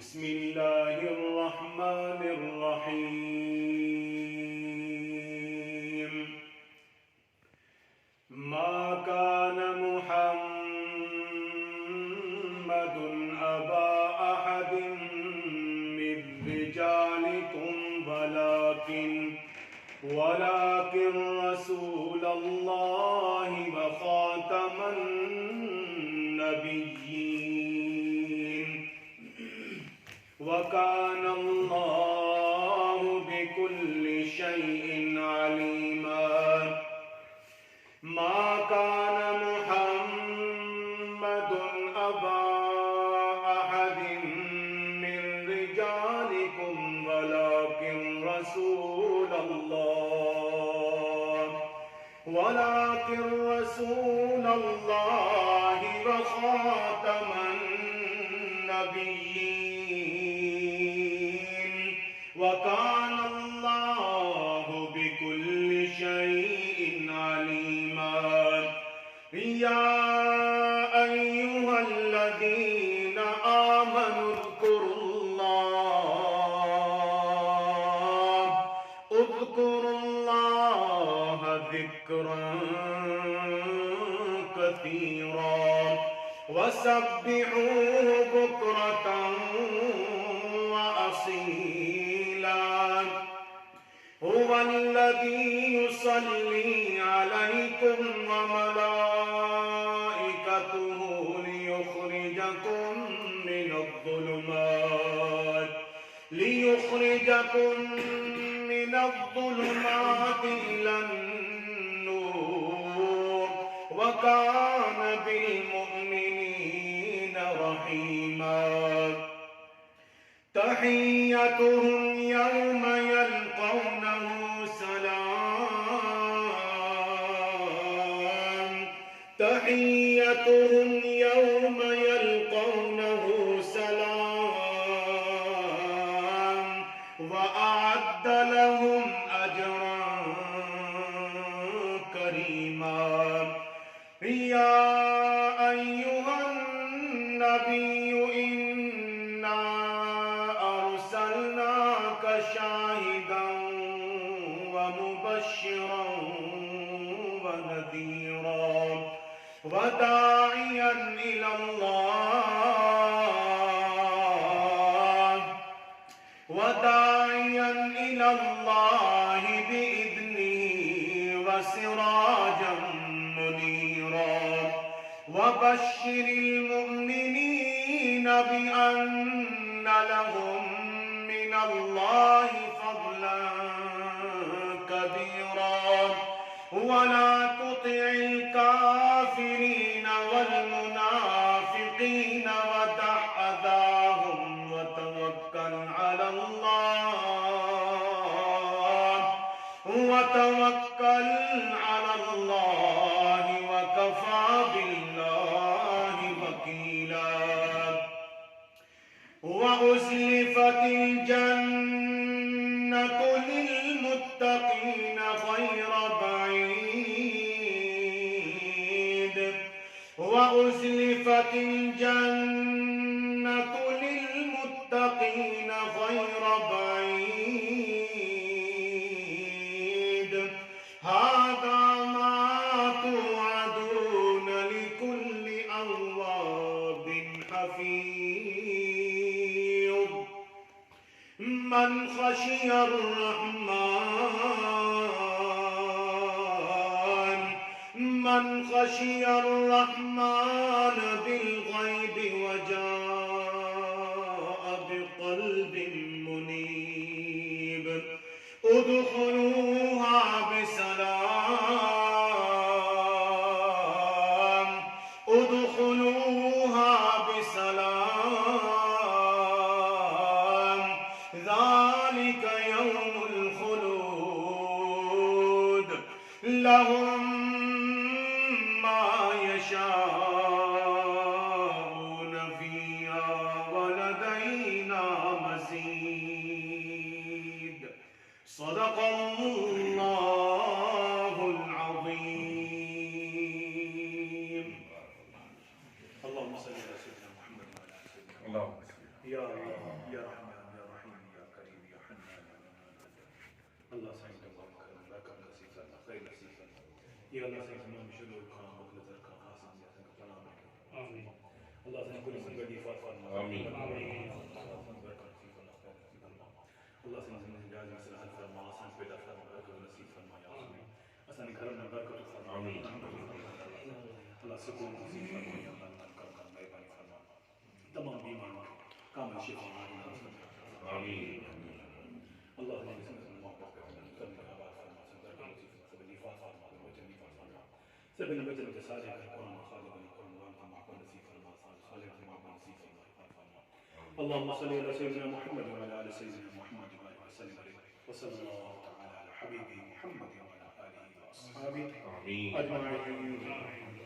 बिस्मिल्लाहिर्रहमानिर्रहीम। मा कान मुहम्मदुन अबा अहदिम मिर रिजालिकुम वलाकिन रसूलल्लाहि व खातमन नबिय्यीन व काना अल्लाहु बिकुल्लि शैइन अलीमा। मा कान मुहम्मदुन अबा अहदिम मिर रिजालिकुम वलाकिन रसूलल्लाहि व खातमन नबिय्यीन व काना अल्लाहु बिकुल्लि शैइन अलीमा। या अय्युहल्लज़ीना आमनु उज़्कुरुल्लाह ज़िक्रन कसीरा वसब्बिहूहु बुक्रतन व असीला। हुवल्लज़ी युसल्ली अलैकुम व मलाइकतुहु लियुख़रिजकुम मिनज़्ज़ुलुमाति इलन-नूर व कान बिल-मुअ्मिनीना रहीमा। तहिय्यतुहुम यौमा यल्क़ौनहु सलाम। तहिय्यतुहुम यौमा यल्क़ौनहु सलाम व अअद्द लहुम अजरन करीमा। या अय्युहन नबिय्यु इन्ना अरसलनाका शाहिदन व मुबश्शिरन व नज़ीरा व दाइयन इलल्लाहि बिइज़्निहि व सिराजन मुनीरा व बश्शिरिल मुअ्मिनीना बिअन्न लहुम मिनल्लाहि फ़ज़लन कबीरा। वला तुति'ल काफ़िरीन वल मुनाफ़िक़ीन वदअ अज़ाहुम व तवक्कल अलल्लाहि व कफ़ा बिल्लाहि वकीला। व उज़्लिफ़तिल जन्नतु लिलमुत्तक़ीन ग़ैर बईद। व उज़्लिफ़तिल जन्नतु लिलमुत्तक़ीन ग़ैर बईद। हाज़ा मा तुअदून लिकुल्लि अव्वाबिन हफ़ीज़। मन ख़शियर रहमान बिल-ग़ैबि व जाअ बिक़ल्बिन मुनीब। उद्ख़ुलूहा बिसलाम ज़ालिका यौमुल ख़ुलूद लहुम मा यशाऊन फ़ीहा व लदैना मज़ीद। सदक़ल्लाहुल अज़ीम। अल्लाहुम्मा सल्लि अला सय्यिदिना मुहम्मद व अला आलि सय्यिदिना। या अल्लाह। يا الله سيدنا من شر الكرام وقلة الكرام حسن يا كلام آمين الله سيدنا كل من بدي فاطمة آمين آمين الله سيدنا من جاز مثل الفرما سن بدا فرما بركة ونصيب فرما يا آمين أسأل كرمنا بركة فرما آمين الله سكون نصيب فرما يا الله كرم كرم بيباني فرما تمام بيمان كامل شفاء آمين الله سيدنا من المحبة كرم كرم فرما سن بركة ونصيب فرما بدي فاطمة وجني فاطمة سبنا بجنة صالح القرآن وخالق القرآن وأنت معكم نصيب فرما صالح معكم نصيب فرما اللهم صل على سيدنا محمد وعلى ال سيدنا محمد وسلم عليه وصلى الله تعالى على حبيبه محمد وعلى اله واصحابه اجمعين